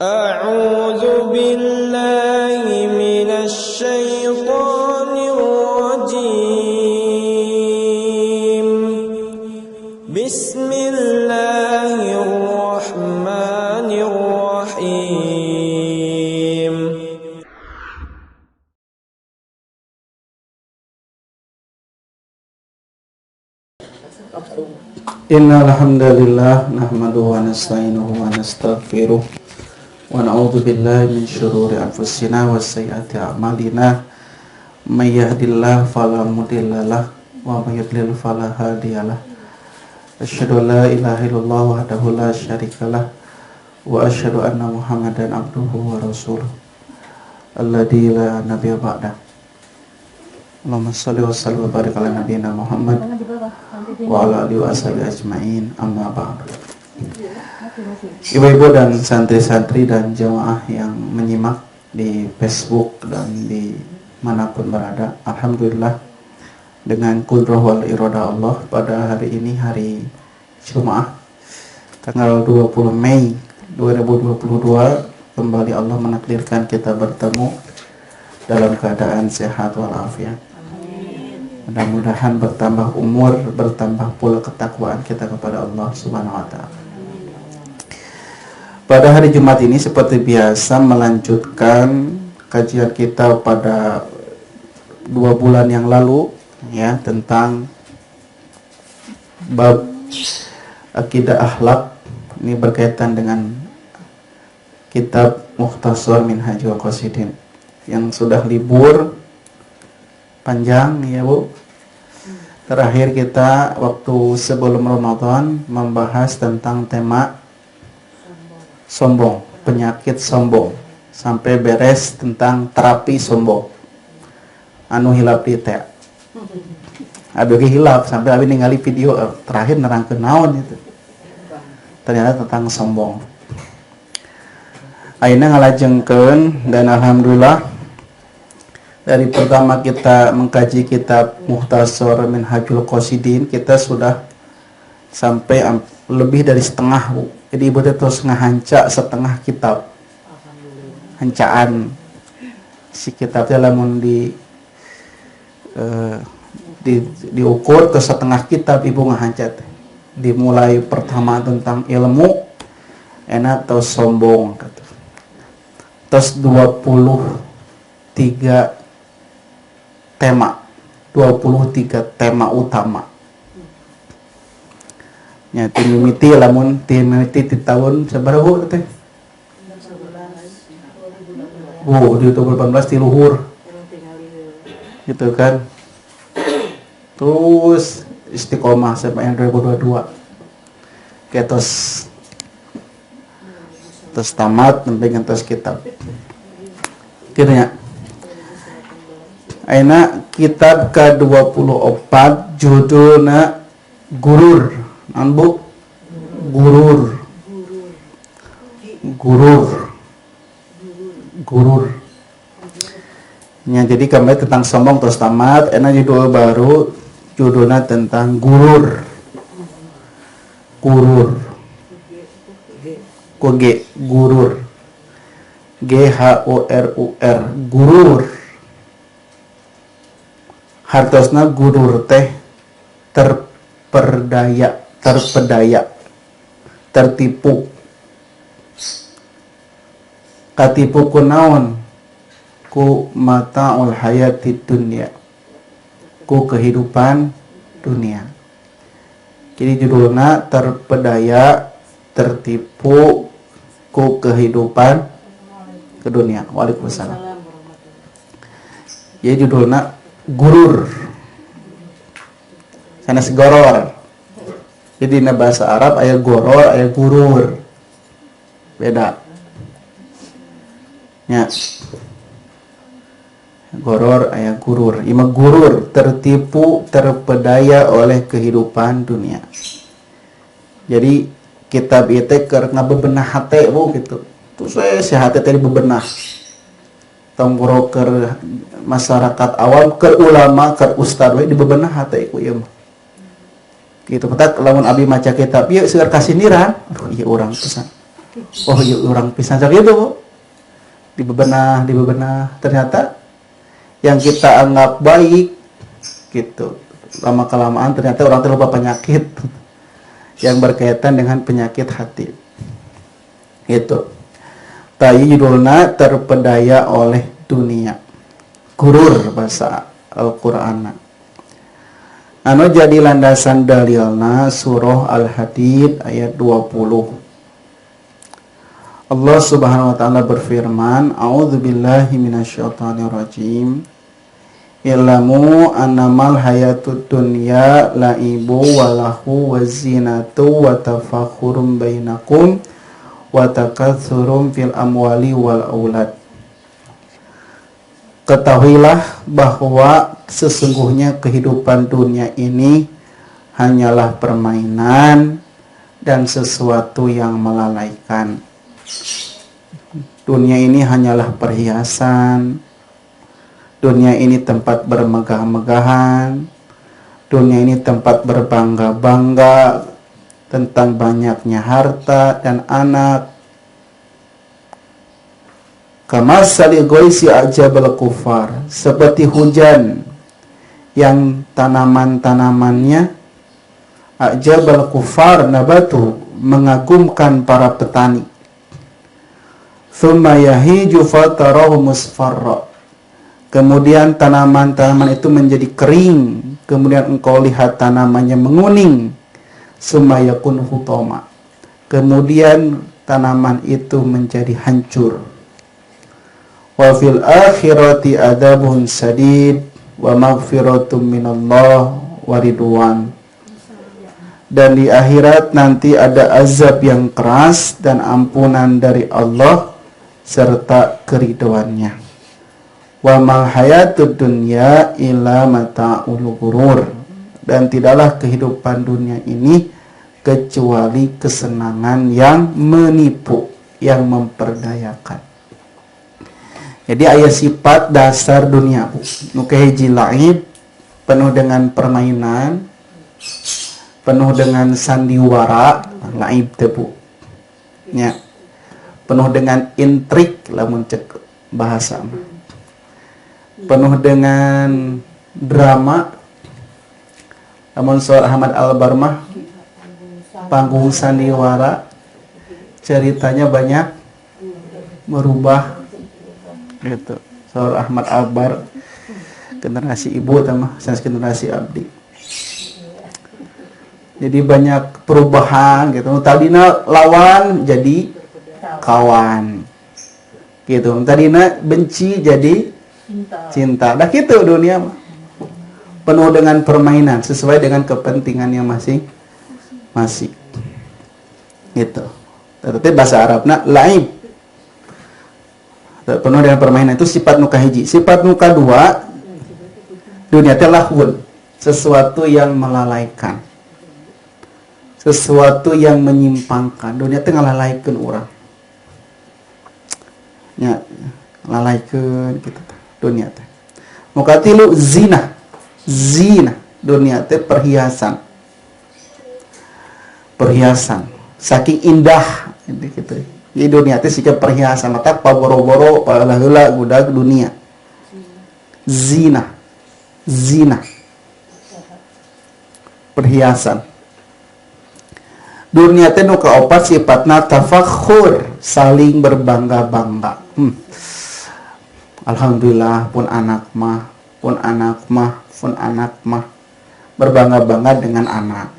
أعوذ بالله من الشيطان الرجيم بسم الله الرحمن الرحيم Innal hamdalillah nahmaduhu wa nasta'inuhu wa nastaghfiruh wa na'udzu billahi min syururi anfusina wa sayyiati a'malina may yahdihillahu fala mudhillalah wa may yudlil fala hadiyalah asyhadu an la ilaha illallah wahdahu la syarikalah wa asyhadu anna muhammadan abduhu wa rasuluh alladzi la nabiyya ba'da. Allahumma shalli wa sallim wa barik ala nabiyyina Muhammad wa ala alihi wa sahbihi ajma'in, amma ba'du. Ibu-ibu dan santri-santri dan jemaah yang menyimak di Facebook dan di manapun berada, alhamdulillah dengan qudrah wal iradah Allah pada hari ini, hari Jumat tanggal 20 Mei 2022, kembali Allah menakdirkan kita bertemu dalam keadaan sehat walafiat. Mudah-mudahan bertambah umur, bertambah pula ketakwaan kita kepada Allah Subhanahu wa taala. Pada hari Jumat ini seperti biasa melanjutkan kajian kita pada 2 bulan yang lalu, ya, tentang bab akidah akhlak. Ini berkaitan dengan kitab Mukhtasar Minhajul Qasidin yang sudah libur panjang, ya Bu. Terakhir kita waktu sebelum Ramadan membahas tentang tema sombong, penyakit sombong, sampai beres tentang terapi sombong. Anu hilap di teh. Aduh hilap sampai abi ningali video terakhir nerangkeun naon itu. Ternyata tentang sombong. Ayeuna ngalajengkeun dan alhamdulillah dari pertama kita mengkaji kitab Mukhtasar Minhajul Qasidin, kita sudah sampai lebih dari setengah, Bu. Jadi ibu terus ngahanca setengah kitab. Hancaan si kitabnya lamun diukur ke setengah kitab, ibu ngahanca. Dimulai pertama tentang ilmu, enak atau sombong, terus 23 tema, 23 tema utama. Ya, timimiti lamun timimiti di tahun sabaraha teh? Oh, di 2018 di luhur. Gitu kan. Terus istiqomah sampai yang 2022. Ketos tamat sampai ngantos kitab. Kiranya ayeuna kitab ke-24 judulna Gurur. Naon Bu? Gurur. Ya, jadi kembali tentang sombong terus tamat. Ayeuna judul baru judulnya tentang gurur. Gurur. G-H-U-R-U-R. Gurur. Hartosna gurur teh terpedaya, tertipu. Katipu ku naon? Ku mataul hayatid dunya, ku kehidupan dunia. Jadi judulna terpedaya, tertipu ku kehidupan ke dunia. Waalaikumsalam. Jadi judulna gurur. Sanes goror. Jadi di bahasa Arab aya goror, aya gurur. Beda. Ya. Goror aya gurur. Ima gurur, tertipu, terpedaya oleh kehidupan dunia. Jadi kitab ieu teh keur ngabebenah hate, Bu, gitu. Terus si hate teh dibebenah. Tong keur masyarakat awam, keur ulama, keur ustad we dibebenah hate ku ieu mah. Gitu petak lamun abi maca kitab ieu seueur kasindiran. Aduh ieu urang pisan. Oh iya orang pisan sakit itu, Bu. Dibebenah, ternyata yang kita anggap baik gitu, lama kelamaan ternyata orang terlupa penyakit yang berkaitan dengan penyakit hati. Itu. Tayi judulna terpedaya oleh dunia. Gurur bahasa Al-Qur'an. Anu jadi landasan dalilna surah Al-Hadid ayat 20. Allah Subhanahu wa taala berfirman, "A'udzubillahi minasyaitonirrajim. Ilamu annamal hayatud dunya la'ibu wa lahu wa zinatu wa tafakhurum bainakum wa takatsurum fil amwali wal aulad." Ketahuilah bahwa sesungguhnya kehidupan dunia ini hanyalah permainan dan sesuatu yang melalaikan. Dunia ini hanyalah perhiasan. Dunia ini tempat bermegah-megahan. Dunia ini tempat berbangga-bangga tentang banyaknya harta dan anak. Kama saligoisi ajabal kufar, seperti hujan yang tanaman-tanamannya ajabal kufar nabatu, mengagumkan para petani. Thumma yahiju fatarahu musfarra, kemudian tanaman-tanaman itu menjadi kering, kemudian engkau lihat tanamannya menguning. Summa yakun hutama, kemudian tanaman itu menjadi hancur. Wa fil akhirati adabun sadid wa maghfiratum minallah wa ridwan, dan di akhirat nanti ada azab yang keras dan ampunan dari Allah serta keridhoannya. Wa mal hayatud dunya illa mata'ul ghurur, dan tidaklah kehidupan dunia ini kecuali kesenangan yang menipu, yang memperdayakan. Jadi ayat sifat dasar dunia, Bu. Nu kahiji laib, penuh dengan permainan, penuh dengan sandiwara, laib teh, Bu. Ya. Penuh dengan intrik, lamun cek bahasa. Penuh dengan drama. Lamun soal Ahmad Al-Barmah, panggung sandiwara, ceritanya banyak merubah gitu. Soal Ahmad Albar, generasi ibu sama generasi abdi. Jadi banyak perubahan gitu. Tadina lawan jadi kawan. Gitu. Tadina benci jadi cinta. Dah gitu dunia mah. Penuh dengan permainan sesuai dengan kepentingannya masing-masing. Gitu. Tetapi bahasa Arabna laib, penuh dengan permainan, itu sifat nuka hiji. Sifat nuka dua, dunia teh lahun, sesuatu yang melalaikan, sesuatu yang menyimpangkan. Dunia teh ngalalaikeun urang, ya lalaikeun gitu dunia teh. Nuka tilu zina, dunia teh perhiasan, saking indah gitu. Di dunia teh sika perhiasan, mata paboro-boro paheula budak dunia. Zina. Perhiasan. Dunia teh nu kaopat sifatna tafakhur, saling berbangga-bangga. Alhamdulillah pun anak mah berbangga-bangga dengan anak.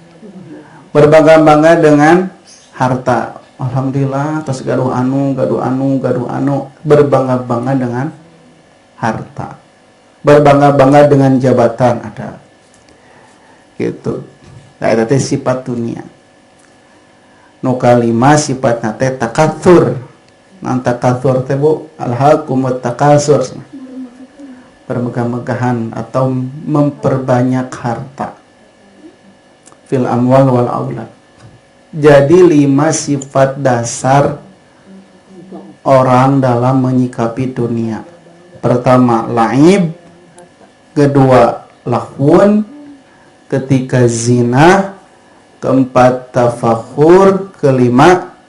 Berbangga-bangga dengan harta. Alhamdulillah, terus gaduh anu, berbangga-bangga dengan harta, berbangga-bangga dengan jabatan ada, gitu. Nah, itu sifat dunia. Nu kalima sifat nate takatsur. Nan takatsur teh, Bu, alhaqumut takatsur, bermegah-megahan atau memperbanyak harta. Fil amwal wal aulad. Jadi 5 sifat dasar orang dalam menyikapi dunia. Pertama, laib. Kedua, lahwun. Ketiga, zina. Keempat, tafakhur. Kelima,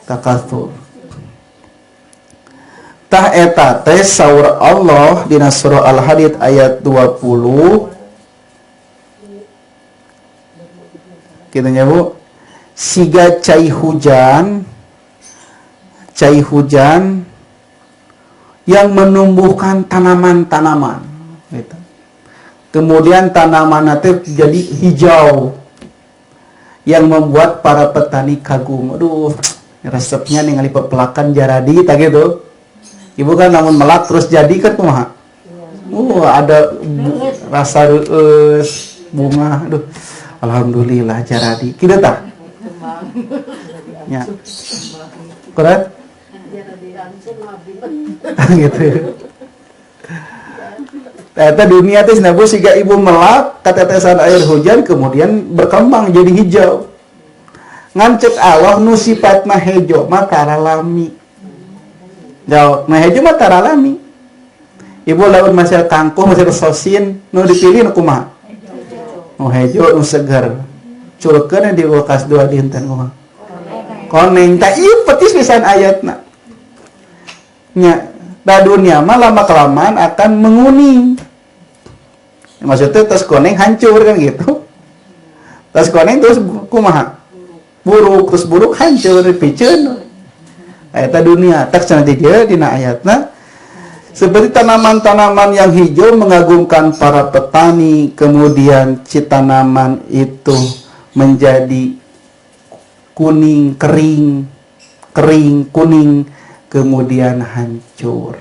takatsur. Tah eta teh saur Allah dina surah Al-Hadid ayat 20 kitu nya Bu, siga cai hujan yang menumbuhkan tanaman-tanaman gitu. Kemudian tanaman itu jadi hijau yang membuat para petani kagum. Aduh, resepnya ningali pepelakan jaradi tak gitu. Ibu kan namun melak terus jadi kan kumaha? Ada rasa bunga. Aduh, alhamdulillah jaradi. Kitu tah? Ya. Kurat? Gitu. Ternyata dunia teh nabu siga ibu melak katetesan air hujan kemudian berkembang jadi hijau. Ngancek Allah nu sifatna hejo mah taralami. Jauh, nah hejo mah taralami. Ibu lamun masih kangkung masih sosin nu dipilih nu kumaha? Nu hejo nu seger. Culkeun di kulkas 2 dinten kumaha? Koneng tah ieu petis pisan ayatna. Nya da dunia mah lama-kelamaan akan menguning. Maksudnya tas koneng hancur kan gitu. Tas koneng terus kumaha? Buruk, terus buruk hancur piceun. Eta dunia tak cenah dia dina ayatna seperti tanaman-tanaman yang hijau mengagumkan para petani, kemudian si tanaman itu menjadi kuning, kering, kuning, kemudian hancur.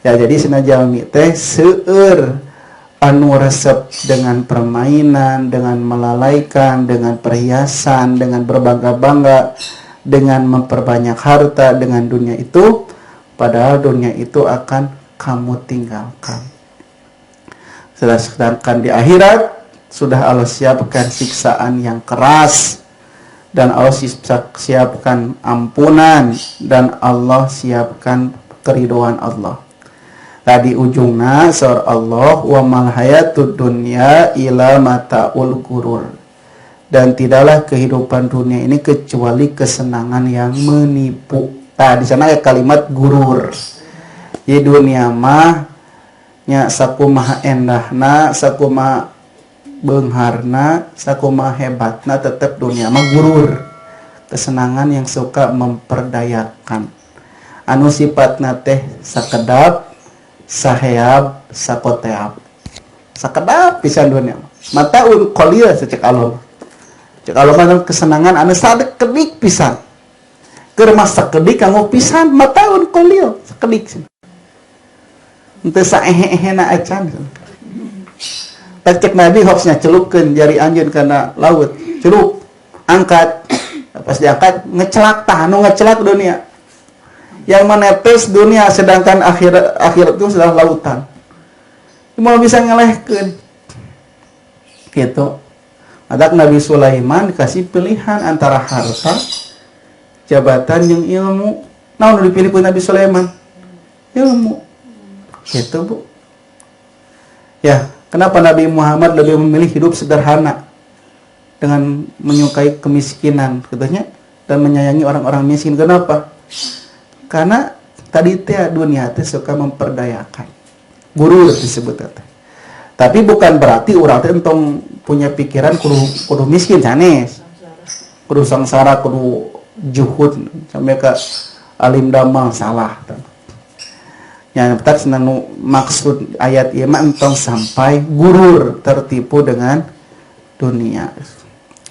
Ya jadi sinajalmi teh seueur anu resep dengan permainan, dengan melalaikan, dengan perhiasan, dengan berbangga-bangga, dengan memperbanyak harta dengan dunia itu, padahal dunia itu akan kamu tinggalkan. Sedangkan di akhirat sudah Allah siapkan siksaan yang keras, dan Allah siapkan ampunan, dan Allah siapkan keridhaan Allah. Tadi ujungna surah Allah, wa mal hayatud dunya ila mataul gurur. Dan tidaklah kehidupan dunia ini kecuali kesenangan yang menipu. Nah, di sana ada kalimat gurur. Di dunia mah nya sakumaha endahna, sakumaha beungharna, sakumaha hebatna, tetap dunia mah gurur. Kesenangan yang suka memperdayakan. Anu sifatna teh sakedap, saheab, sakoteab. Sakedap pisan dunia. Mataun qalil secek Allah. Cek Allah mah kesenangan anu sakedik pisan. Keur masa sakedik kanggo pisan mataun qalil sakedik. Henteu saehe-ehena acan. Cek Nabi hopsnya celupkeun jari anjeun kana laut. Celup, angkat. Pas diangkat ngecelak tah anu ngecelak dunia. Yang menepis dunia sedangkan akhirat itu sudah lautan. Mau bisa ngelehkeun. Gitu. Adak Nabi Sulaiman dikasih pilihan antara harta, jabatan, yang ilmu. Nah, udah dipilih pun Nabi Sulaiman. Ilmu. Gitu, Bu. Ya, kenapa Nabi Muhammad lebih memilih hidup sederhana dengan menyukai kemiskinan, katanya, dan menyayangi orang-orang miskin. Kenapa? Karena tadi teh dunia teh suka memperdayakan. Gurur disebut teh. Tapi bukan berarti urang teh entong punya pikiran kudu miskin sanes. Kudu sangsara, kudu juhud sampai ke alim damal salah. Yang betul senang maksud ayat ieu mah entong sampai gurur, tertipu dengan dunia.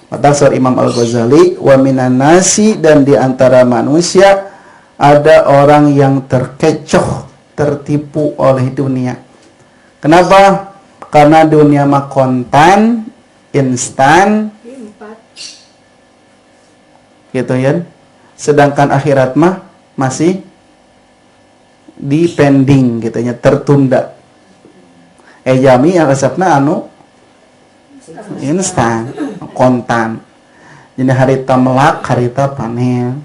Maka surah Imam Al-Ghazali, wa minan nasi, dan di antara manusia ada orang yang terkecoh, tertipu oleh dunia. Kenapa? Karena dunia mah kontan, instan, gitu ya. Sedangkan akhirat mah masih dipending, gitu ya, tertunda. Jami yang resepna anu instan, kontan. Jadi harita melak, harita panen,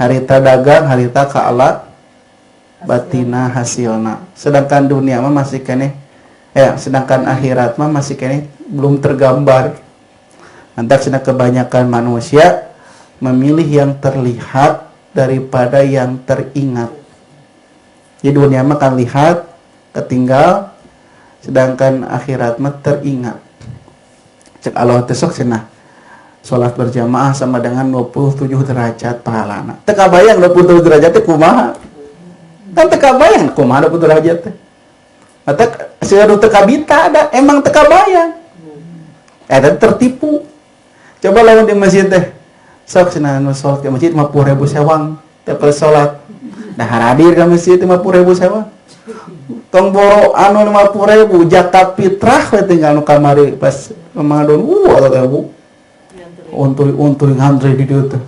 harita dagang, harita kaala batina hasilna. Sedangkan dunia mah masih kene. Sedangkan akhirat mah masih kene belum tergambar. Antak sedang kebanyakan manusia memilih yang terlihat daripada yang teringat. Di dunia mah kan lihat, ketinggal, sedangkan akhirat mah teringat. Cek Allah tesok cenah. Salat berjamaah sama dengan 27 derajat pahalana. Teu kabayang 27 derajat teh kumaha? Kan teu kabayang kumaha 27 derajat teh. Mata sia teu kabita ada, emang teu kabayang. Eta tertipu. Coba lawan di masjid teh. Sok cenah nu salat ke masjid 50.000 sewang teh salat. Dah hadir ke masjid 50.000 sewang. Tong boro anu 50.000 zakat fitrah we tinggal nu kamari pas Ramadan. Atuh Bu. Untuy ngantri di dieu teh.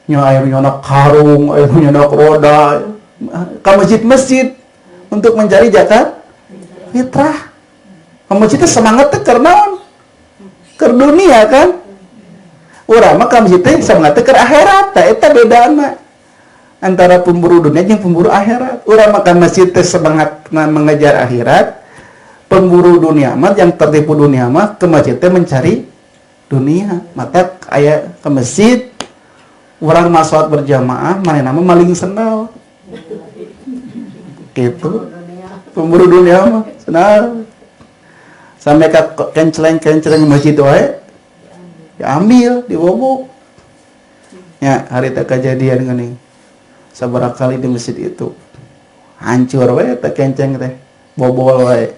Nya aya nyana karung, aya nyana roda. Ka masjid-masjid untuk mencari zakat fitrah. Ka masjid teh semangat teh keur naon? Keur dunia kan? Urang mah ka masjid teh semangat teh keur akhirat. Tah eta bedana antara pemburu dunia jeung pemburu akhirat. Urang mah ka masjid teh semangat mengejar akhirat. Pemburu dunia mah yang tertipu dunia mah ke masjid teh mencari dunia. Mata aya ke masjid urang mah salat berjamaah manehna mah maling sendal. Gitu. Pemburu dunia mah sendal. Sampai ka kenceleng-kenceleng masjid wae diambil, dibobok. Ya, hari teh kejadian geuning. Sabaraha kali di masjid itu hancur wae teh kenceng teh, bobol wae.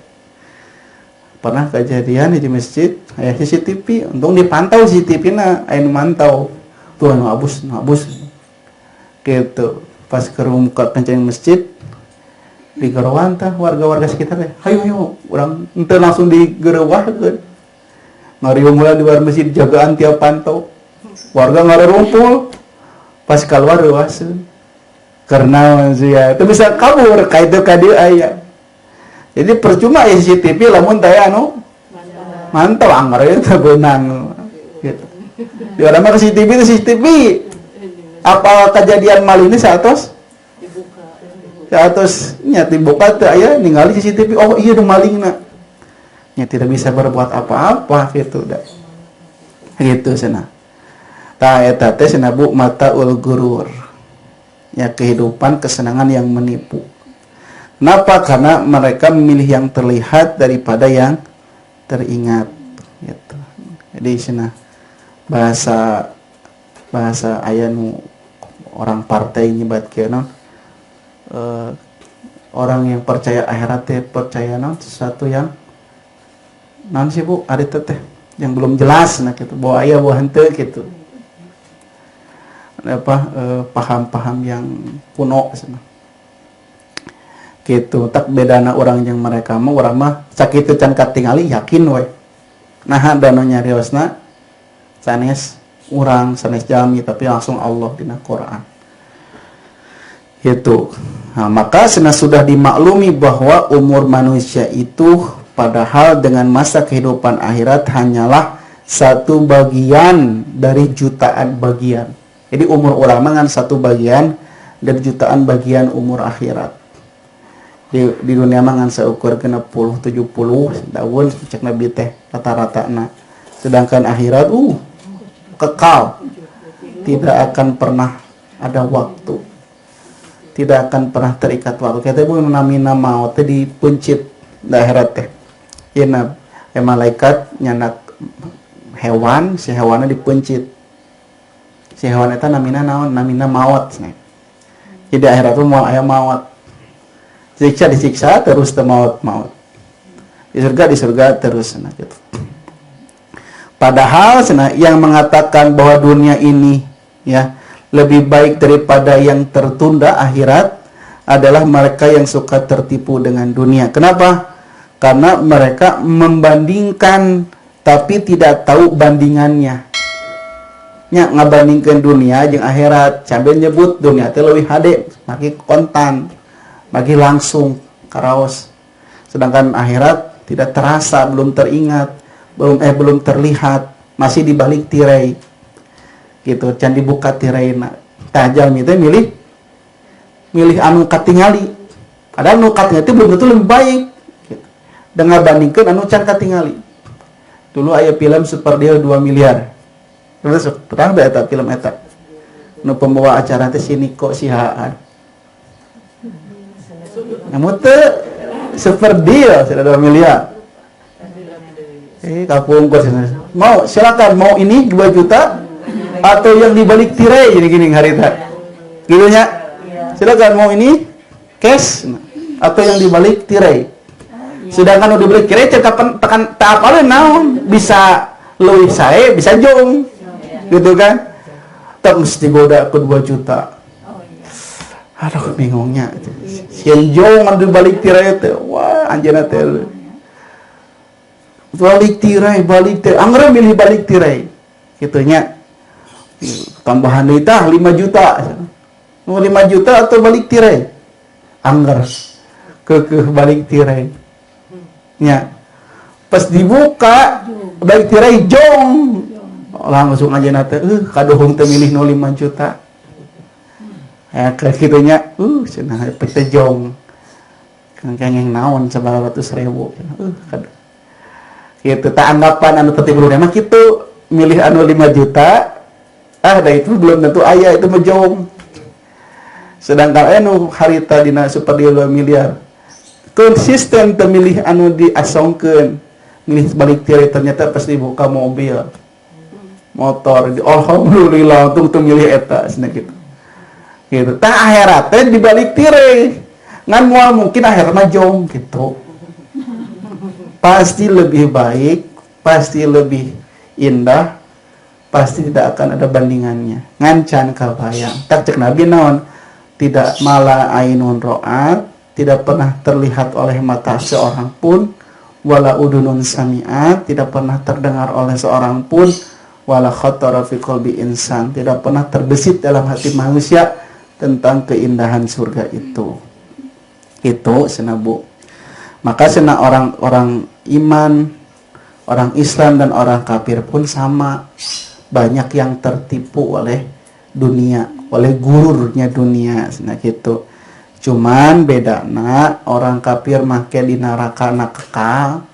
Pernah kejadian di masjid aya CCTV, untung dipantau CCTV-na, aya nu mantau. Tuh anu abus. Gitu. Pas keur muka kenceng masjid digerowan tah warga-warga sekitar teh. Hayu urang henteu langsung digerewahkeun. Ngariung heula di luar masjid jagaan tiap pantau. Warga ngarumpul. Pas keluar reuaseun. Karena sia teu bisa kabur ka itu ka dieu aya. Jadi percuma ya CCTV lamun taya anu mantau anggar teh beunang gitu. Di urang mah CCTV apa kejadian maling ini satos nya dibuka teh aya ningali CCTV, oh iya nu malingna. Nya tidak bisa berbuat apa-apa gitu dah. Gitu cenah. Tah eta teh cenah Bu mataul gurur. Ya kehidupan kesenangan yang menipu. Kenapa? Karena mereka memilih yang terlihat daripada yang teringat gitu. Jadi cenah bahasa aya nu orang partai nyebatkeun orang yang percaya akhirat teh percaya sesuatu yang naon sih Bu ari teh yang belum jelas nah gitu bahwa aya bahwa henteu gitu. Paham-paham yang kuno cenah. Gitu tak bedana orang yang mereka mah urang mah sakitu can katingali yakin we. Nah dana nyariosna sanes urang sanes jalmi tapi langsung Allah dina Quran. Gitu. Nah, maka sudah dimaklumi bahwa umur manusia itu padahal dengan masa kehidupan akhirat hanyalah satu bagian dari jutaan bagian. Jadi umur ulama kan satu bagian dari jutaan bagian umur akhirat. Di dunia mah kan seukur kena 70 tahun cek Nabi teh rata-ratana. Sedangkan akhirat kekal. Tidak akan pernah ada waktu. Tidak akan pernah terikat waktu. Kita pun namina maut teh dipencit di akhirat teh. Yeuna malaikat nyanak hewan, si hewanna dipencit. Si hewan eta namina naon? Namina maut. Jadi akhirat tuh mau aya maut. Disiksa terus teu maut. Di surga terus gitu. Padahal yang mengatakan bahwa dunia ini ya lebih baik daripada yang tertunda akhirat adalah mereka yang suka tertipu dengan dunia. Kenapa? Karena mereka membandingkan tapi tidak tahu bandingannya. Nya ngabandingkeun dunia jeung akhirat, sambil nyebut dunia teh leuwih hade, maki kontan, maki langsung karaos. Sedangkan akhirat tidak terasa, belum teringat, belum terlihat, masih di balik tirai. Gitu, can dibuka tiraina. Tah jalmi teh milih anu katingali. Padahal anu katingali teh belum tentu lebih baik. Gitu. Dengan bandingkeun anu can katingali. Dulu aya film Super Deal 2 miliar. Terus terang da eta film eta. Nu pembawa acara teh si Niko Sihaan. Namun teh seperti ya sudah 2 miliar. Kapungkur mau silakan mau ini 2 juta atau yang dibalik tirai gini harita. Gitunya. Silakan mau ini cash atau yang dibalik tirai. Sedangkan udah dibalik tirai tekan tak apa naon bisa leuwih sae bisa jong. Gitu kan? Tak mesti goda ke 2 juta. Aduh bingungnya. Sieun jong anu dibalik tirai teh. Wah, anjeunna teh. Balik tirai. Angger milih balik tirai. Kitunya. Tambahan deui tah 5 juta. Nu 5 juta atau balik tirai? Angger. Keukeuh balik tirai. Nya. Pas dibuka balik tirai jong. Langsung aja nate, kadohong teh milih 05 juta. Ya kayak gitunya, cenah pete jong. Kengkeng naon 900.000. Gitu tak anggapan anu teu tilu mah kitu, milih anu 5 juta. Da itu belum tentu aya itu mah jong. Sedangkan anu harita dina super 2 miliar. Konsisten teu milih anu diasongkeun. Milih balik tirai ternyata pas dibuka mobil. Motor, alhamdulillah untung milih eta cenah gitu. Gitu. Tah akhirat teh dibalik tirai. Ngan moal mungkin akhirat mah jong gitu. Pasti lebih baik, pasti lebih indah, pasti tidak akan ada bandingannya. Ngan can kabayang. Tak cek Nabi naon? Tidak mala ainun ro'at, tidak pernah terlihat oleh mata seorang pun, wala udunun sami'at, tidak pernah terdengar oleh seorang pun, wala khatara fi qalbi insan, tidak pernah terbesit dalam hati manusia tentang keindahan surga itu. Itu senabu. Maka sena orang-orang iman, orang Islam dan orang kafir pun sama. Banyak yang tertipu oleh dunia, oleh gururnya dunia, sena gitu. Cuman bedana orang kafir make di neraka kekal.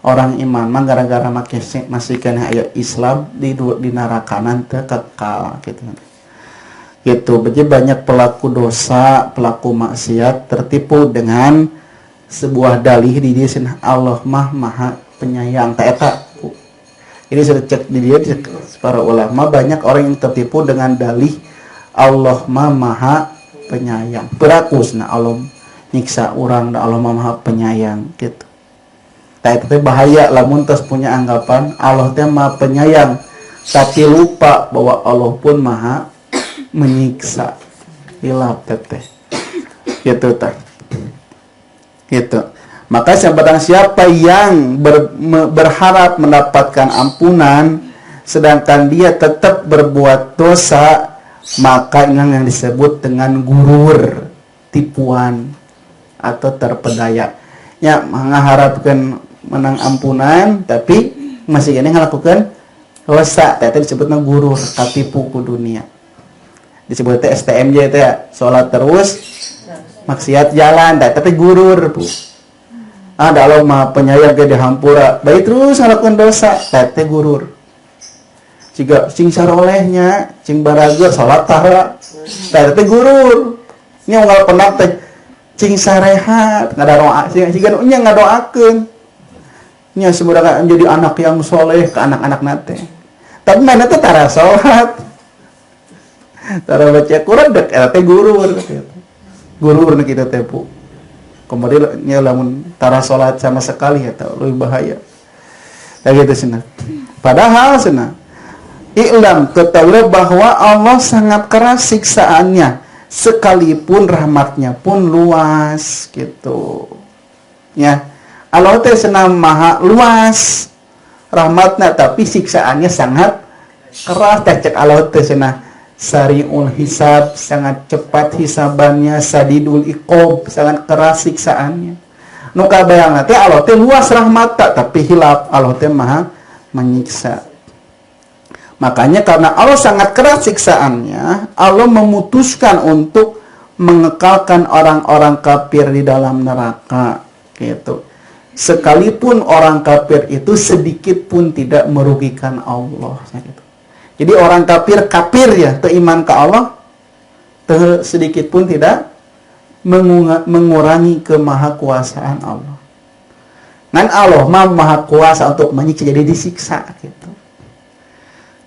Orang iman mah gara-gara masih kena ayat Islam di nerakanan teu kekal gitu. Gitu. Jadi banyak pelaku dosa, pelaku maksiat tertipu dengan sebuah dalih di dia Allah mah Maha Penyayang. Eta. Ini sudah cek di dia para ulama banyak orang yang tertipu dengan dalih Allah mah Maha Penyayang. Berakusna Allah nyiksa orang da Allah mah Maha Penyayang gitu. Itu bahaya lamun tos punya anggapan Allah teh Maha Penyayang tapi lupa bahwa Allah pun Maha menyiksa. Hilap teteh. Gitu tah. Gitu. Maka siapa yang berharap mendapatkan ampunan sedangkan dia tetap berbuat dosa, maka ini yang disebut dengan gurur, tipuan atau terpedaya. Ya, mengharapkan menang ampunan tapi masih ini ngelakukan dosa, itu disebutnya gurur, katipu ku dunia. Disebutnya STMJ itu ya, sholat terus maksiat jalan, tapi gurur bu. Ada Allah Maha Penyayang ge dihampura, baik terus ngelakukan dosa, tapi gurur. Jika cing sarolehnya, cing baraga sholat tahara, tapi gurur. Nya unggal pendak teh cing sarehat, ngadaroa, jika nya ngadoakeun. Nya semoga menjadi anak yang soleh ke anak-anak nate. Tapi mana teh tara sholat, tara baca Quran dek, teh gurur. Gurur kita teh bu. Kemudian nya lamun tara sholat sama sekali ya tau lebih bahaya. Kayak gitu cenah. Padahal cenah i'lam ketahuilah bahwa Allah sangat keras siksaannya sekalipun rahmatnya pun luas gitu. Ya. Allah teh senang maha luas rahmatnya tapi siksaannya sangat keras. Cek Allah teh senang sari'ul hisab, sangat cepat hisabannya, sadidul iqob, sangat keras siksaannya. Nu kabayangna teh Allah teh luas rahmatna tapi hilap Allah teh maha menyiksa. Makanya karena Allah sangat keras siksaannya, Allah memutuskan untuk mengekalkan orang-orang kafir di dalam neraka gitu. Sekalipun orang kafir itu sedikit pun tidak merugikan Allah gitu. Jadi orang kafir ya, teu iman ke Allah, teu sedikit pun tidak mengurangi kemahakuasaan Allah. Ngan Allah mah maha kuasa untuk menyiksa, jadi disiksa gitu.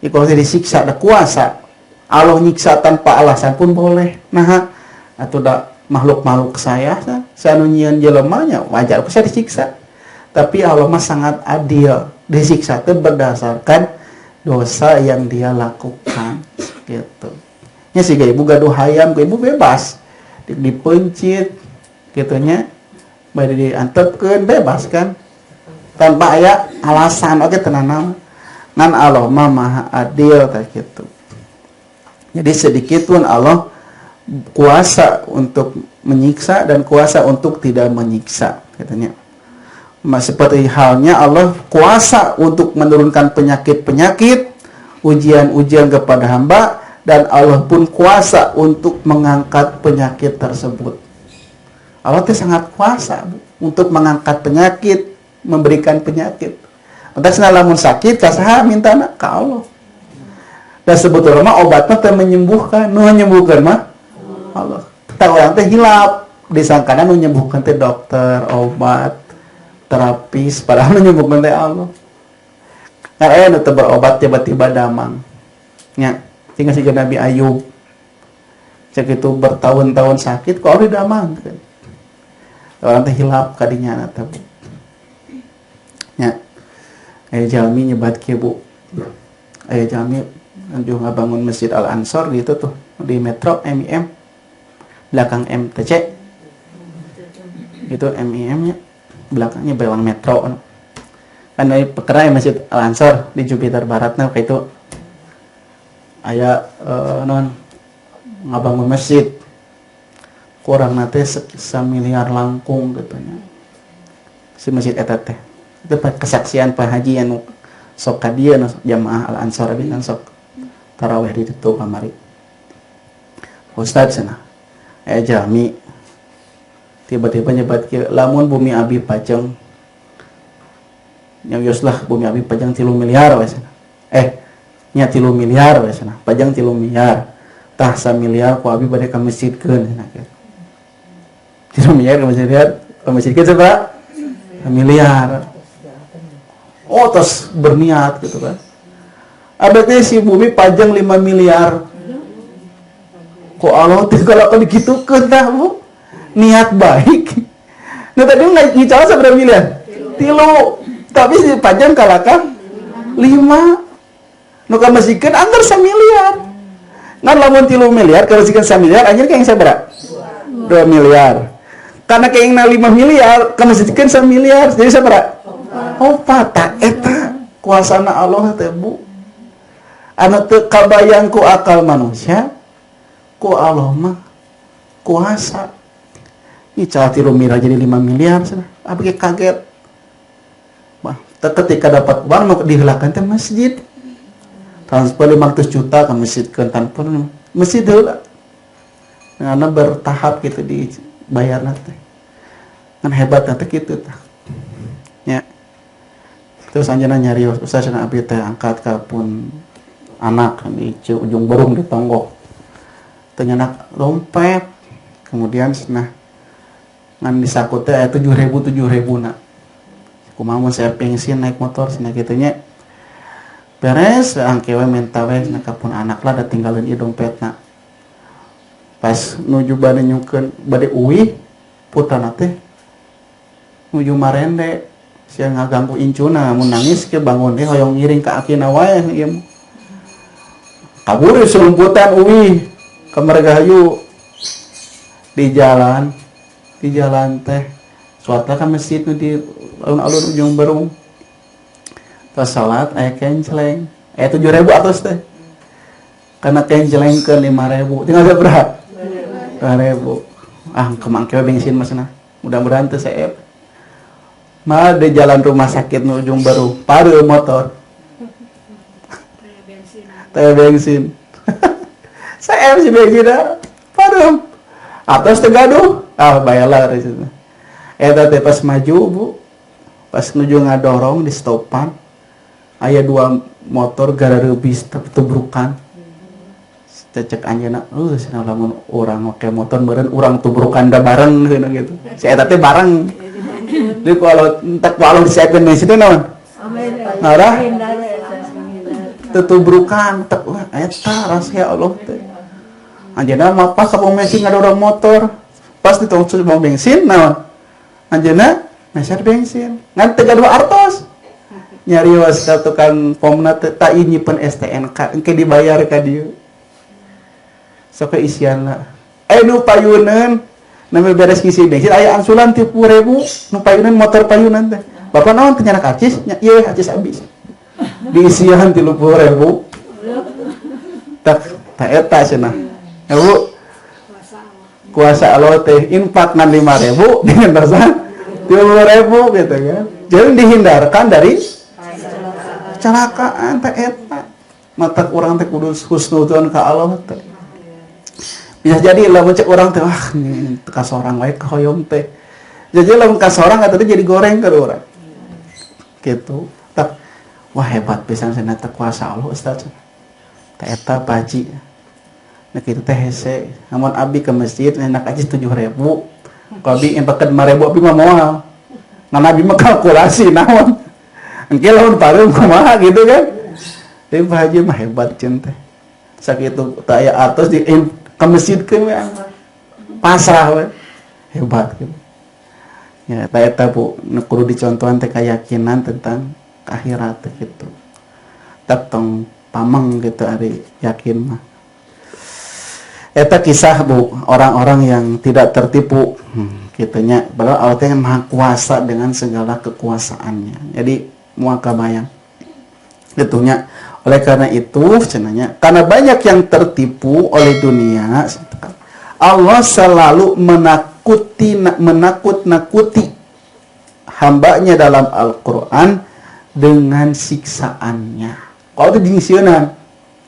Jadi kalau disiksa ada kuasa, Allah nyiksa tanpa alasan pun boleh. Nah, atau da makhluk-makhluk saya nyieun jelemanya wajar saya disiksa. Tapi Allah mah sangat adil, disiksa itu berdasarkan dosa yang dia lakukan gitu. Nya sih ibu gaduh hayam ke ibu bebas dipencit gitunya, bari diantepkeun bebas kan tanpa aya alasan oke tenanam. Ngan Allah mah maha adil kayak gitu. Jadi sedikit pun Allah kuasa untuk menyiksa dan kuasa untuk tidak menyiksa katanya. Seperti halnya Allah kuasa untuk menurunkan penyakit-penyakit, ujian-ujian kepada hamba, dan Allah pun kuasa untuk mengangkat penyakit tersebut. Allah itu sangat kuasa untuk mengangkat penyakit, memberikan penyakit. Entah lamun sakit kasaha minta ke Allah. Dan sebetulnya mah obatnya teh menyembuhkan, menyembuhkan mah Allah. Tahu orang teh hilap, disangkana menyembuhkan teh dokter, obat, terapis, padahal menyembuhkan teh Allah. Kan aya nu teu berobat tiba-tiba damang. Nya, tinggal si Nabi Ayub. Cek itu bertahun-tahun sakit kok udah damang. Orang teh hilap kadinya teh. Nya. Aya jalmi nyebat kieu Bu. Aya jalmi anjung ngabangun Masjid Al Ansor gitu tuh di Metro MIM belakang MTC. Itu MIM nya. Belakangnya belakang Metro kan dari pekerai Masjid Al Ansor di Jupiter Barat nah kayak itu aya non ngabangun masjid kurang nate 1 miliar langkung katanya si masjid eta teh itu kesaksian Pak Haji anu sok ka dieu jamaah Al Ansor abi kan sok tarawih di ditu kamari Ustaz cenah aya jami tiba-tiba nyebat ke lamun bumi abi pajang yang yoslah bumi abi pajang 3 miliar wesana nya 3 miliar wesana pajang 3 miliar tah 1 miliar ku abi bade ka masjidkeun cenah kieu 3 miliar ka masjidkeun sabaraha 1 miliar oh tos berniat gitu kan ada teh si bumi pajang 5 miliar ku Allah teh kalau digitukeun tah Bu niat baik. Nah tadi ngical seberapa miliar? 3. Tapi si pajang kalahkan 5. Nu ka masjidkeun anggar 1 miliar. Ngan lamun 3 miliar ka masjidkeun 1 miliar anjeun kaeng sabaraha? 2 miliar. Karena kaengna 5 miliar ka masjidkeun 1 miliar jadi sabaraha? 4. Tah eta kuasana Allah teh Bu. Anu teu kabayang ku akal manusia, ku Allah mah kuasa. Ical 3 miliar jadi 5 miliar apa kaget. Wah, ketika dapat uang nu diheulakeun teh masjid. Transfer 500 juta ke masjid ke tanpa masjid heula. Ngana bertahap gitu dibayarna teh. Kan hebatna teh kitu tah. Nya. Terus anjeunna nyarios Ustaz cenah abdi teh angkat ka pun anak di ujung Berung di Tonggok. Teu nyanak lompet. Kemudian cenah ngan disakut teh 7.000 na kumaha mun saya pengsin naik motor cenah kitu nya beres angke we menta we cenah kapun anak lah da tinggalin ieu dompetna pas nuju bade nyukeun bade uwi putana teh nuju marende sia ngaganggu incuna mun nangis ke bangun teh hoyong ngiring ka akina wae ieu kabur selumputan uwi ka Margahayu di jalan teh suatu kan masjid nu di alun-alun ujung Berung pas salat aya kenceleng aya 7.000 atas teh karena kenceleng ke 5.000 tinggal berapa 5.000 kemangke bensin masna mudah-mudahan teu saep mah di jalan rumah sakit nu ujung Berung pareu motor teh bensin saep si bensin pareu atas teh gaduh bayarlah dari situ. Eta teh pas maju Bu, pas nuju ngadorong di stopan, aya 2 motor garareubis tapi tubrukan. Cecek anjeunna, cenah lamun urang make motor meureun urang tubrukan da bareng gitu. Si eta teh bareng. Deui kalau entek walau disiapkeun mesin naon? Ngarah tutubrukan tek eta rasa ya Allah teh. Anjeunna mah pas ka bensin ada orang motor. Pas ditongsos mau bensin naon? Anjeunna meser bensin. Ngan teh gaduh artos. Nyarios ka tukang pomna teh tak nyimpen STNK engke dibayar ka dieu. Sok isianna. Nu payuneun nami beres ngisi bensin aya ansulan 30.000 nu payuneun motor payunan teh. Bapak naon teh nyana kacis? Nya ieu kacis abis. Diisian 30.000. Tak eta cenah. Ya Bu. Kuasa Allah teh infak 5.000 dengan dosa 30.000 gitu kan. Jadi dihindarkan dari kecelakaan teh eta. Mata urang teh kudu husnudzon ka Allah teh. Bisa jadi lamun cek urang teh ka sorang wae kahoyong teh. Jadi lamun ka sorang eta teh jadi goreng ka urang. Gitu. Tak wah hebat pisan cenah teh kuasa Allah Ustaz. Teh eta paji. Nah kitu teh hese, namun abi ke masjid enak aja 7.000. Kalau abi empatkan 5.000 abi mah moal. Nah abi mah kalkulasi naon. Engke lamun pareum kumaha gitu kan. Tapi Pak Haji mah hebat cen teh. Sakitu teu aya atos di ke masjidkeun we pasrah we. Hebat gitu. Ya eta eta Bu, nu kudu dicontohan teh keyakinan tentang akhirat gitu. Tak tong pameng gitu ari yakin mah. Eta kisah Bu, orang-orang yang tidak tertipu kitanya, padahal Allah yang maha kuasa dengan segala kekuasaannya. Jadi mual kabayang itunya. Oleh karena itu cenanya, karena banyak yang tertipu oleh dunia, Allah selalu menakut-nakuti hambanya dalam Al-Quran dengan siksaannya. Kalau itu dingsieunan,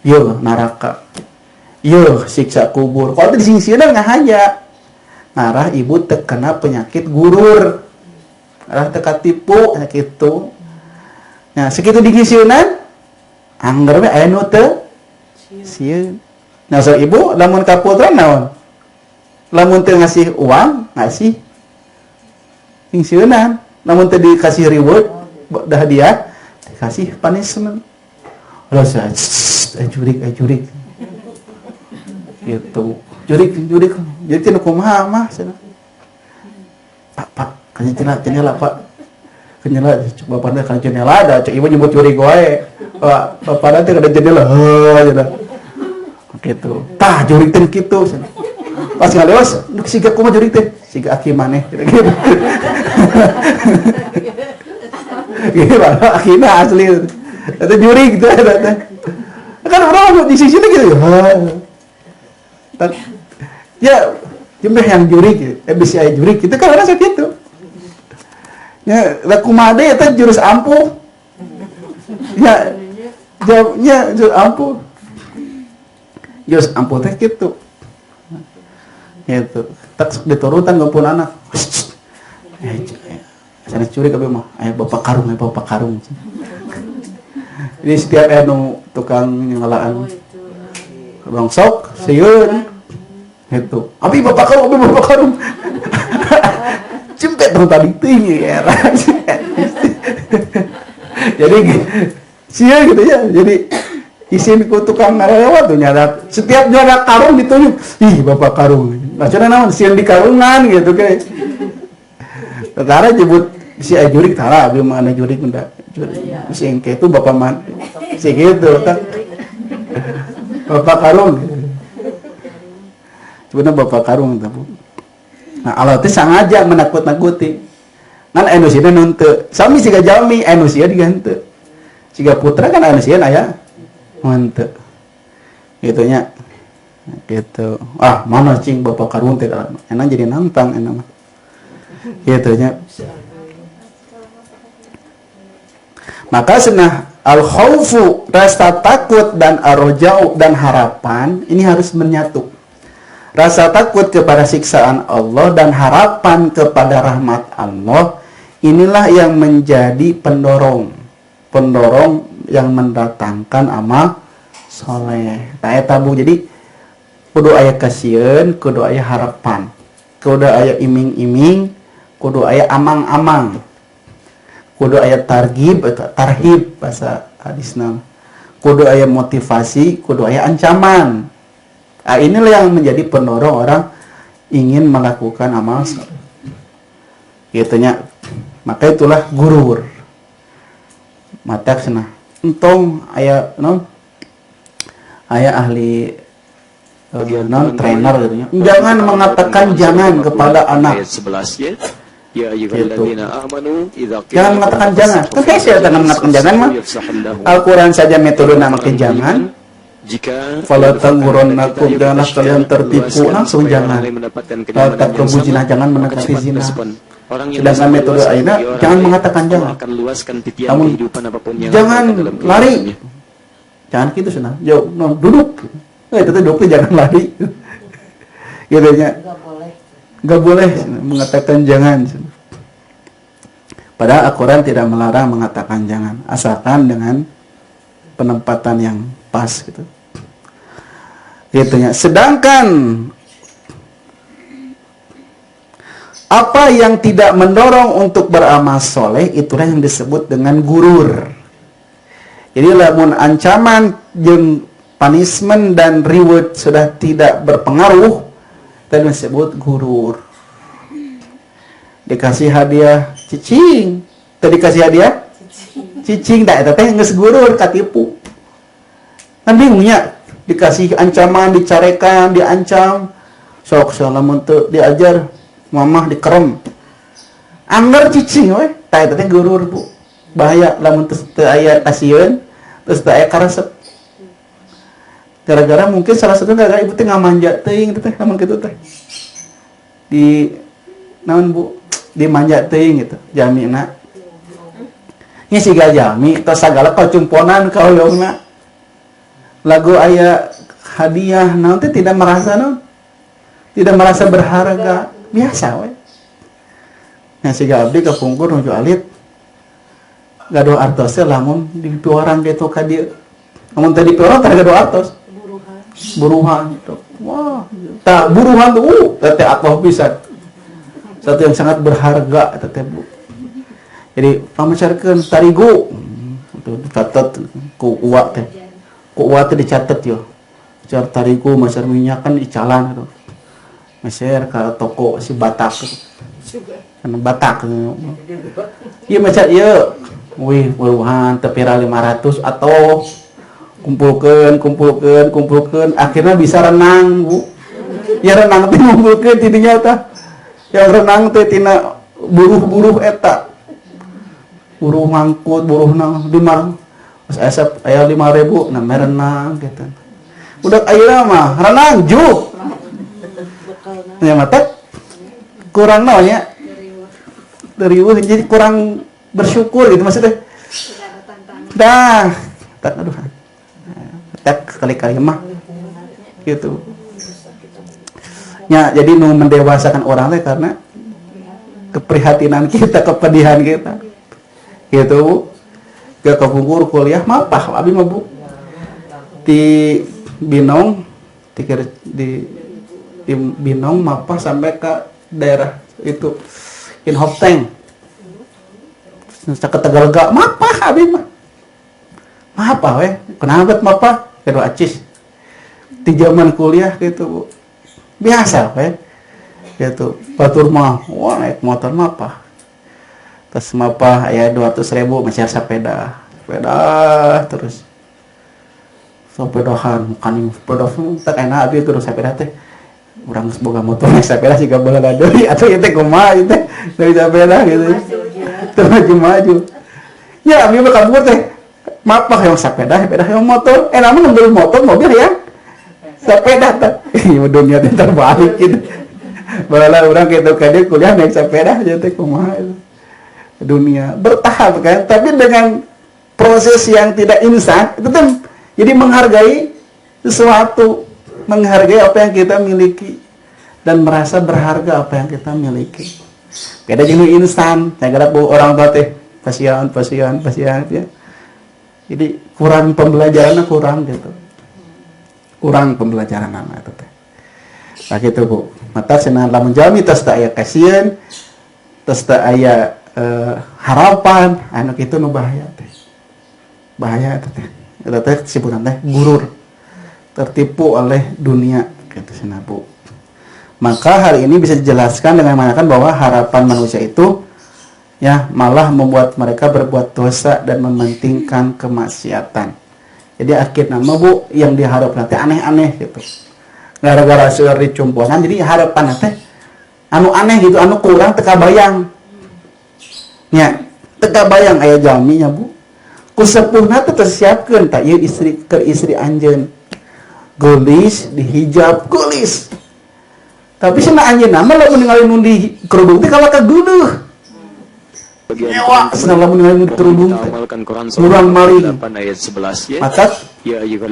yo neraka. Yo siksa kubur. Kalau itu disingsieunan ngahaya. Ngarah ibu terkena penyakit gurur. Ngarah teka tipu kitu. Nah, segitu disingsieunan anggar we aya nu teu sieun. Nah, so ibu lamun ka putra naon? Lamun teu ngasih uang, ngasih singsieunan. Lamun teu dikasih reward, hadiah, dikasih punishment. Rasa jurik. Gitu jurik jadi tinu kumaha mah cenah pak kan jendela pak jendela coba pada kan jendela ada cek ibu nyebut jurik wae pak bapak teh ada jendela cenah gitu tah jurik teh kitu cenah pas ngaleos siga kumaha jurik teh siga aki maneh gitu gitu akina asli eta jurik teh kan orang di sini gitu ya jembeh yang jurik bisa aya jurik itu kan rasa gitu ya da kumade eta jurus ampuh ya jawabnya jurus ampuh teh gitu tak diturutan ngumpul anak sana curik abi mah aya bapak karung jadi setiap anu tukang ngalaan rongsok sieun gitu. Abi bapak karung. Cempet dong tadi tinggi ya. Jadi sieun gitu ya. Jadi isin ku tukang ngarewat tuh nyada. Setiap nyada karung ditunjuk, ih bapak karung. Nah cenah naon sieun di karungan gitu kayak. Tara nyebut si ajurik tara abi mah ana jurik mendak. Si engke itu bapak man. Si gitu tak. Bapak karung. Sebenarnya bapak karung tahu. Nah Allah teh sangaja menakut-nakuti. Ngan anu sieun nu teu. Sami siga jalmi anu sieun diganteu. Siga putra kan anu sieun aya mun teu. Gitu nya. Gitu. Ah, mana cing bapak karung teh enak jadi nantang enak mah. Gitu nya. Maka cenah al-khaufu, rasa takut dan ar-raja'u dan harapan ini harus menyatu. Rasa takut kepada siksaan Allah dan harapan kepada rahmat Allah inilah yang menjadi pendorong yang mendatangkan amal soleh. Nah eta Bu, jadi kudu aya kasieun, kudu aya harapan, kudu aya iming-iming, kudu aya amang-amang, kudu aya targhib atau tarhib bahasa hadisna, kudu aya motivasi, kudu aya ancaman. Nah, inilah yang menjadi pendorong orang ingin melakukan amal soleh. Gitunya. Maka itulah gurur. Matak cenah. Entong aya non aya ahli trainer gitu nya. Jangan mengatakan jangan kepada anak. Gitu. Jangan mengatakan jangan. Kan saya jangan mengatakan jangan mah. Al-Qur'an saja metode namakan jangan. Fala tangurunnakum, janganlah kalian tertipu, langsung jangan. Tak kebujinah, jangan mendekati zina. Sedangkan metode aina jangan mengatakan jangan. Namun jangan lari. Jangan gitu senang. Jauh, duduk. Itu duduk jangan lari. Gitu nya. Enggak boleh mengatakan jangan. Padahal Al-Qur'an tidak melarang mengatakan jangan, asalkan dengan penempatan yang pas gitu. Gitunya. Sedangkan apa yang tidak mendorong untuk beramal soleh, itulah yang disebut dengan gurur. Jadi lamun ancaman jeung punishment dan reward sudah tidak berpengaruh, itu disebut gurur. Dikasih hadiah cicing, tadi dikasih hadiah cicing, tak eta teh geus gurur katipu. Kan bingungnya, dikasih ancaman, dicarekan, diancam, sok salamun teu diajar mamah dikerem. Angger cicing we, tah eta teh gurur Bu. Bahaya lamun teu aya kasieun, terus teu aya karesep. Gara-gara mungkin salah satu gara-gara ibu teh ngamanja teuing teh lamun kitu teh. Di naon Bu? Dimanja teuing gitu, jamina. Nya siga jami tos sagala kacumponan ka hoyongna. Lagu aya hadiah naon teh tidak merasa naon? Tidak merasa berharga. Biasa we. Nya siga abdi kapungkur nuju alit. Gado artosnya lamun di orang gitu ka dieu. Lamun tadi orang teh gado artos. Buruhan gitu. Wah, tak buruhan tuh teh atoh pisan. Satu yang sangat berharga eta teh Bu. Jadi pamacarkeun tarigu. Itu dicatat ku uwa teh. Ku uwa teh dicatat yo. Car tarigu macar minyak kan dicalan gitu. Meser ke toko si Batak kan Batak iya macam iya wih buruhan tepira 500 atau kumpulkan akhirnya bisa renang Bu ya renang teh ngumpulkeun tidinya tah yang renang teh tina buruh eta buruh mangkut buruh nang di mar asap aya 5.000 nah renang gitu udah ayeuna mah renang juk ya mata kurang naonnya dari jadi kurang bersyukur gitu maksudnya dah tak aduh tak kali-kali mah gitu ya jadi nu mendewasakan orang teh karena keprihatinan kita kepedihan kita gitu gak kebungkur kuliah mapah abi mah Bu di Binong di Binong mapah sampai ke daerah itu Inhopteng ke Tegalga mapah abi mah mapah we kenapa mapah kedua acis di zaman kuliah gitu Bu biasa we gitu batur mah wah naik motor mapah terus mapah aya 200.000 masih sepeda terus sepedahan kan sepeda tak enak abi terus sepeda teh urang geus boga motor sepeda siga balaga deui atuh ieu teh kumaha ieu teh deui sepeda gitu terus maju ya abi mah kabur teh mapah yang sepeda yang motor namun ngambil motor mobil ya sepeda teh ieu dunia teh terbalik gitu bala urang kitu ka dieu kuliah naik sepeda aja teh kumaha dunia bertahap kan tapi dengan proses yang tidak instan itu kan jadi menghargai sesuatu menghargai apa yang kita miliki dan merasa berharga apa yang kita miliki. Beda jeung instan, saya kira Bu orang tua teh pasien ya. Jadi kurang pembelajarannya kurang gitu. Kurang pembelajaran anak itu teh. Nah gitu Bu. Mata cenah lamun jalmi tos teu aya kasieun, tos teu aya harapan, anu kitu nu bahaya teh. Bahaya eta teh. Eta teh sebutan teh gurur. Tertipu oleh dunia gitu cenah Bu. Maka hal ini bisa dijelaskan dengan mengatakan bahwa harapan manusia itu ya malah membuat mereka berbuat dosa dan mementingkan kemaksiatan. Jadi akhirnya Bu yang diharap nanti aneh-aneh gitu. Gara-gara seueur dicumpuanan jadi harapan teh anu aneh gitu, anu kurang teka bayang. Nya, teka bayang aya jalmi nya Bu. Ku sepuhna teh tersiapkeun tak ieu istri ke istri anjeun. Gelis dihijab gelis. Tapi cenah anjeunna mah lamun ningali nu di kerudung teh kalau kageuleuh. Nyewa cenah lamun ningali nu di kerudung teh. Urang maling. Maka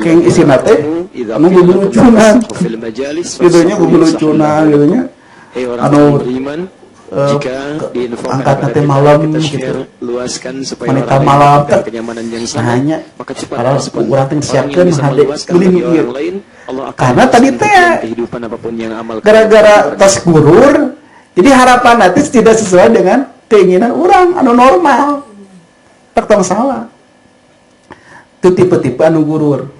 keng isina teh anu bubulucunan. Kidunya bubulucunan kidunya. Anu angkat nanti malam gitu. Wanita malam teh hanya kalau urang teh siapkeun hade beli ieu. Karena tadi teh gara-gara tas gurur jadi harapan nanti tidak sesuai dengan keinginan orang anu normal. Tak tong salah. Itu tipe-tipe anu gurur.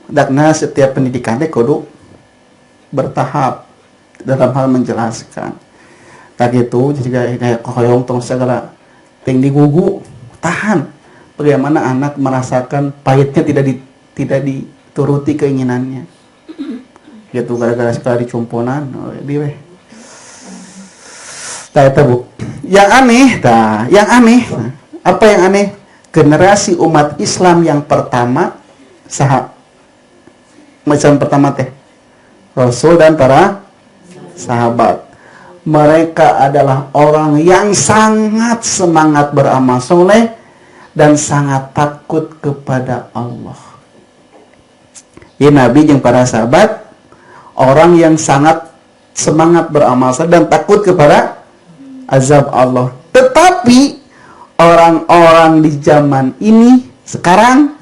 Dakna setiap pendidikan teh kudu bertahap dalam hal menjelaskan. Tak gitu, jadi kayak kohoyong tong segala ting digugu, tahan. Bagaimana anak merasakan pahitnya tidak dituruti keinginannya. Gitu gara-gara sekali cumponan, di weh. Tah eta Bu. Yang aneh, apa yang aneh? Generasi umat Islam yang pertama macam pertama teh Rasul dan para sahabat. Mereka adalah orang yang sangat semangat beramal soleh dan sangat takut kepada Allah. Ya Nabi yang para sahabat orang yang sangat semangat beramal soleh dan takut kepada azab Allah. Tetapi orang-orang di zaman ini sekarang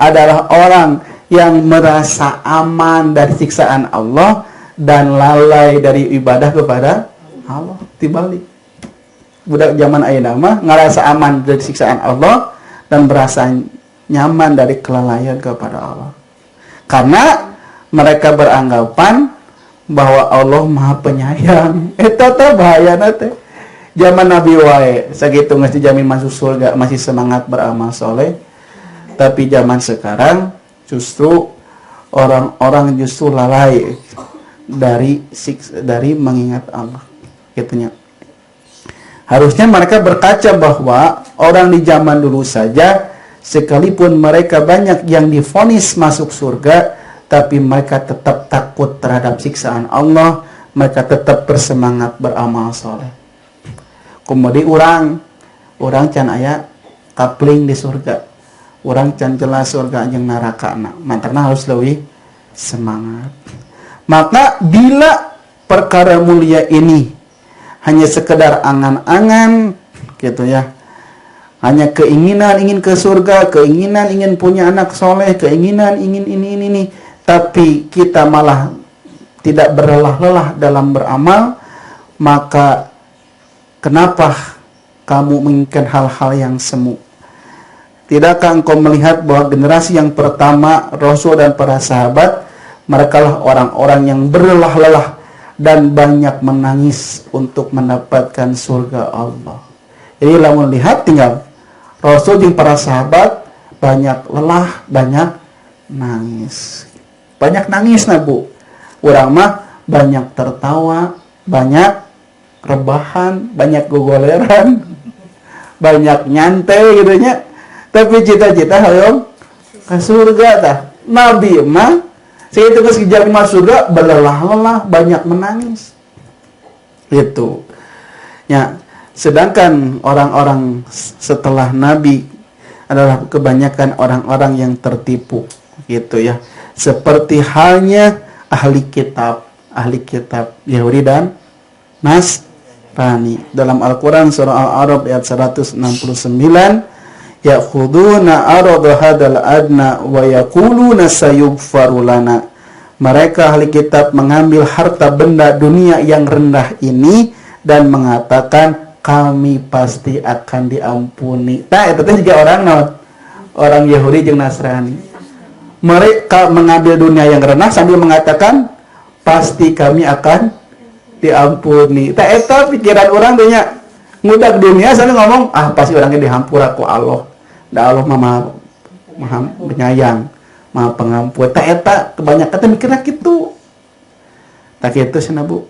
adalah orang yang merasa aman dari siksaan Allah dan lalai dari ibadah kepada Allah. Dibalik budak zaman ayeuna mah ngerasa aman dari siksaan Allah dan merasa nyaman dari kelalaian kepada Allah. Karena mereka beranggapan bahwa Allah Maha Penyayang. Eta teh bahayana teh. Zaman Nabi wae sakitu geus dijamin masuk surga, masih semangat beramal soleh. Tapi zaman sekarang justru orang-orang justru lalai dari mengingat Allah. Gitunya. Harusnya mereka berkaca bahwa orang di zaman dulu saja sekalipun mereka banyak yang divonis masuk surga, tapi mereka tetap takut terhadap siksaan Allah, mereka tetap bersemangat beramal soleh. Kemudian orang can aya kapling di surga. Orang can jelas surga jeung narakana. Mantapna harus lebih semangat. Maka bila perkara mulia ini hanya sekedar angan-angan gitu ya. Hanya keinginan ingin ke surga, keinginan ingin punya anak soleh, keinginan ingin ini. Tapi kita malah tidak berlelah-lelah dalam beramal, maka kenapa kamu menginginkan hal-hal yang semu? Tidakkah engkau melihat bahwa generasi yang pertama Rasul dan para sahabat mereka lah orang-orang yang berlelah-lelah dan banyak menangis untuk mendapatkan surga Allah. Jadi lamun lihat tinggal Rasul dan para sahabat banyak lelah, banyak nangis. Banyak nangis nah Bu. Urang mah banyak tertawa, banyak rebahan, banyak gogoleran, banyak nyantai gitu nya. Tapi cita-cita hayang ke surga tah. Nabi mah saya itu kejar masuk surga berlelah-lelah, banyak menangis. Itu. Ya, sedangkan orang-orang setelah Nabi adalah kebanyakan orang-orang yang tertipu, gitu ya. Seperti halnya ahli kitab Yahudi dan Nasrani. Dalam Al-Qur'an surah Al-A'raf ayat 169 ya'khuduna arada hadal adna wa yaquluna sayughfaru lana. Mereka ahli kitab mengambil harta benda dunia yang rendah ini dan mengatakan kami pasti akan diampuni. Nah, itu juga orang Yahudi jeung Nasrani. Mereka mengambil dunia yang rendah sambil mengatakan pasti kami akan diampuni. Tak eta pikiran orang teh nya. Ngudak dunia sambil ngomong pasti orangnya dihampura ku Allah. Da Allah maha penyayang, maha pengampun. Tak eta kebanyakan teh mikirna kitu. Tak kitu cenah Bu.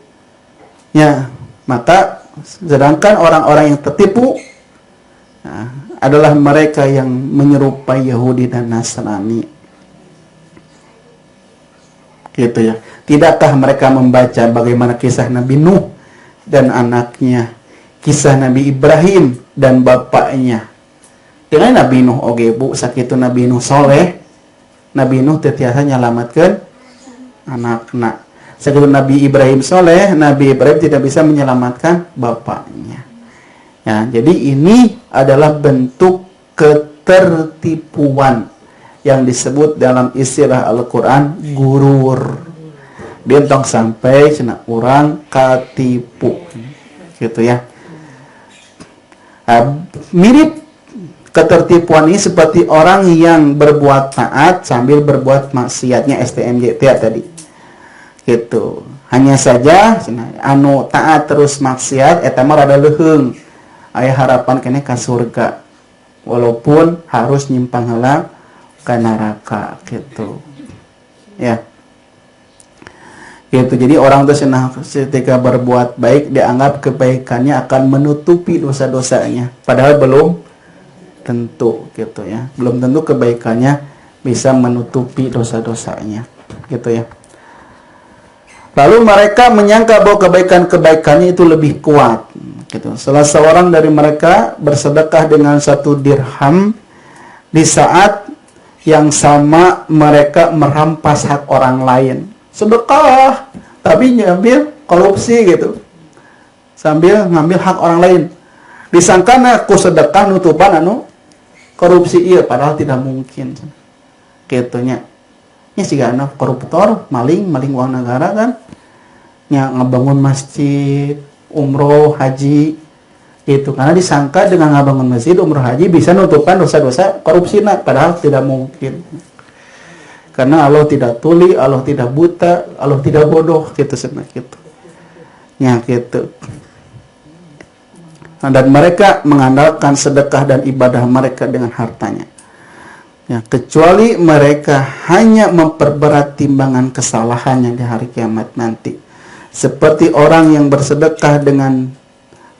Ya, maka sedangkan orang-orang yang tertipu adalah mereka yang menyerupai Yahudi dan Nasrani. Gitu ya. Tidakkah mereka membaca bagaimana kisah Nabi Nuh dan anaknya, kisah Nabi Ibrahim dan bapaknya? Dengan Nabi Nuh oge Bu, sakitu Nabi Nuh soleh, Nabi Nuh tiasa nyelamatkan anakna. Sakitu Nabi Ibrahim soleh, Nabi Ibrahim tidak bisa menyelamatkan bapaknya. Ya, jadi ini adalah bentuk ketertipuan yang disebut dalam istilah Al-Quran gurur. Bentong sampai cenah urang katipu, gitu ya. Mirip ketertipuan ini seperti orang yang berbuat taat sambil berbuat maksiatnya STMJT tadi, gitu. Hanya saja anu taat terus maksiat eta mah rada leuheung, aya harapan keneh ka surga walaupun harus nyimpang heula ke neraka, gitu ya. Gitu. Jadi orang itu ketika berbuat baik dianggap kebaikannya akan menutupi dosa-dosanya, padahal belum tentu, gitu ya. Belum tentu kebaikannya bisa menutupi dosa-dosanya, gitu ya. Lalu mereka menyangka bahwa kebaikan-kebaikannya itu lebih kuat, gitu. Salah seorang dari mereka bersedekah dengan 1 dirham di saat yang sama mereka merampas hak orang lain. Sedekah tapi ngambil korupsi, gitu, sambil ngambil hak orang lain. Disangkana ku sedekah nutupan anu korupsi iya, padahal tidak mungkin, gitu nya. Nya siga anu koruptor, maling uang negara kan, nya ngabangun masjid, umroh, haji, itu karena disangka dengan ngabangun masjid, umroh, haji bisa nutupan dosa-dosa korupsi, padahal tidak mungkin. Karena Allah tidak tuli, Allah tidak buta, Allah tidak bodoh, gitu senang gitu. Ya gitu. Dan mereka mengandalkan sedekah dan ibadah mereka dengan hartanya. Ya, kecuali mereka hanya memperberat timbangan kesalahannya di hari kiamat nanti. Seperti orang yang bersedekah dengan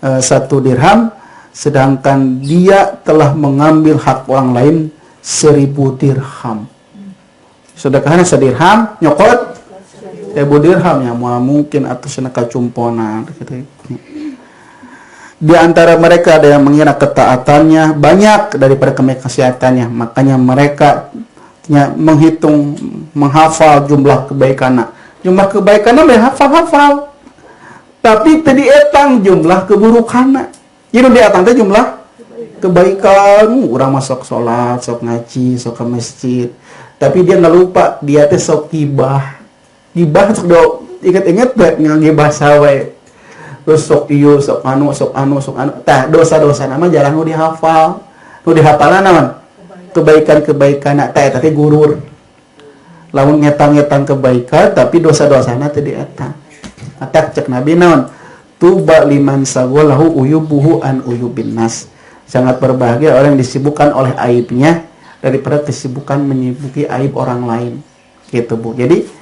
1 dirham, sedangkan dia telah mengambil hak orang lain 1000 dirham. Sedekahnya 1 dirham, nyokot 1000 dirham, ya mungkin atau seneka cumpona, gitu. Di antara mereka ada yang mengira ketaatannya banyak daripada kemaksiatannya, makanya mereka menghitung, menghafal jumlah kebaikannya. Jumlah kebaikannya mereka hafal-hafal, tapi tadi etang jumlah keburukannya. Jadi di etang teh jumlah kebaikan, urang masuk sholat, sok ngaji, sok ke masjid, tapi dia nggak lupa dia teh sok gibah sok do inget-inget bae ngagibah sawe. Terus sok ieu sok anu tah dosa-dosa nama jarang nu dihafal. Nu dihafalna naon? Kebaikan-kebaikan teh eta teh gurur. Lamun ngetang-ngetang kebaikan tapi dosa-dosana teh dieta. Atak cek Nabi naon? Tuba liman sagolahu uyubuhu an uyubin nas. Sangat berbahagia orang yang disibukkan oleh aibnya daripada kesibukan menyibuki aib orang lain. Gitu Bu. Jadi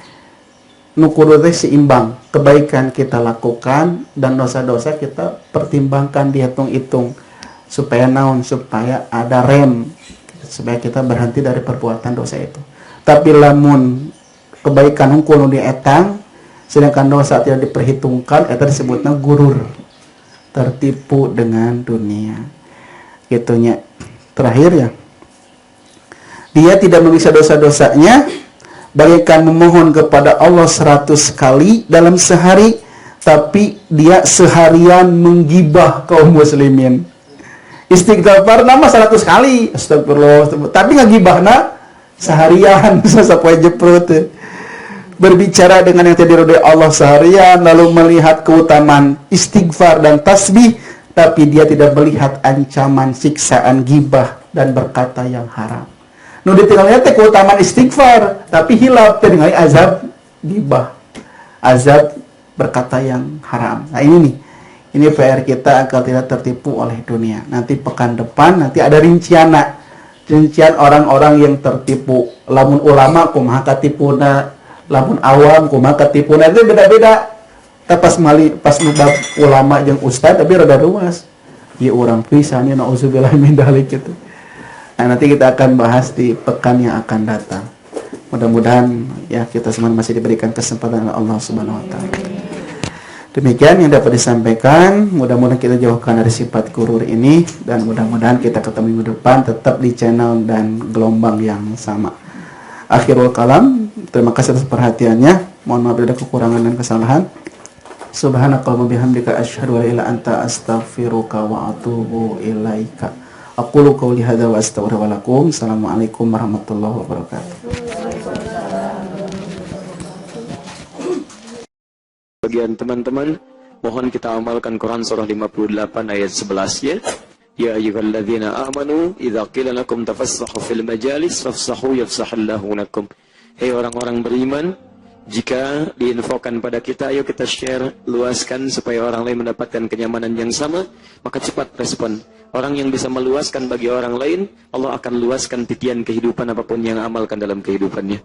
nukudu teh seimbang, kebaikan kita lakukan dan dosa-dosa kita pertimbangkan, dihitung-hitung supaya naon, supaya ada rem, supaya kita berhenti dari perbuatan dosa itu. Tapi lamun kebaikan hungkul nu dietang sedangkan dosa tidak diperhitungkan, eta disebutna gurur, tertipu dengan dunia. Gitunya. Terakhir ya, dia tidak menyiksa dosa-dosanya bagaikan memohon kepada Allah 100 kali dalam sehari, tapi dia seharian menggibah kaum muslimin. Istighfar nama 100 kali. Astagfirullah. Tapi ngagibahna seharian sasapoe jeprut. Berbicara dengan yang tidak diridhoi Allah seharian, lalu melihat keutamaan istighfar dan tasbih, tapi dia tidak melihat ancaman siksaan gibah dan berkata yang haram. Nu ditinggalnya teh keutamaan istighfar, tapi hilap teh ningali azab gibah, azab berkata yang haram. Nah ini nih, ini PR kita agar tidak tertipu oleh dunia. Nanti pekan depan nanti ada rincian orang-orang yang tertipu. Lamun ulama kumaha katipuna, lamun awam kumaha katipuna, itu beda-beda. Kita pas ngebab ulama jeung ustad tapi rada luas. Ya orang pisan ya nauzubillah min dzalik gitu. Nah, nanti kita akan bahas di pekan yang akan datang. Mudah-mudahan ya kita semua masih diberikan kesempatan oleh Allah Subhanahu wa taala. Demikian yang dapat disampaikan, mudah-mudahan kita jauhkan dari sifat gurur ini dan mudah-mudahan kita ketemu minggu depan tetap di channel dan gelombang yang sama. Akhirul kalam, terima kasih atas perhatiannya. Mohon maaf bila ada kekurangan dan kesalahan. Subhanakallahumma bihamdika asyhadu an la ilaha illa anta astaghfiruka wa atubu ilaika. Aqulu qouli hadza wa astaghfirullakum. Assalamualaikum warahmatullahi wabarakatuh. Bagian teman-teman, mohon kita amalkan Quran surah 58 ayat 11 ya. Ya ayyuhalladzina amanu idza qila lakum tafassahu fil majalis fafsahu yafsahullahu lakum. Hei orang-orang beriman, jika diinfokan pada kita, ayo kita share, luaskan supaya orang lain mendapatkan kenyamanan yang sama, maka cepat respon. Orang yang bisa meluaskan bagi orang lain, Allah akan luaskan titian kehidupan apapun yang amalkan dalam kehidupannya.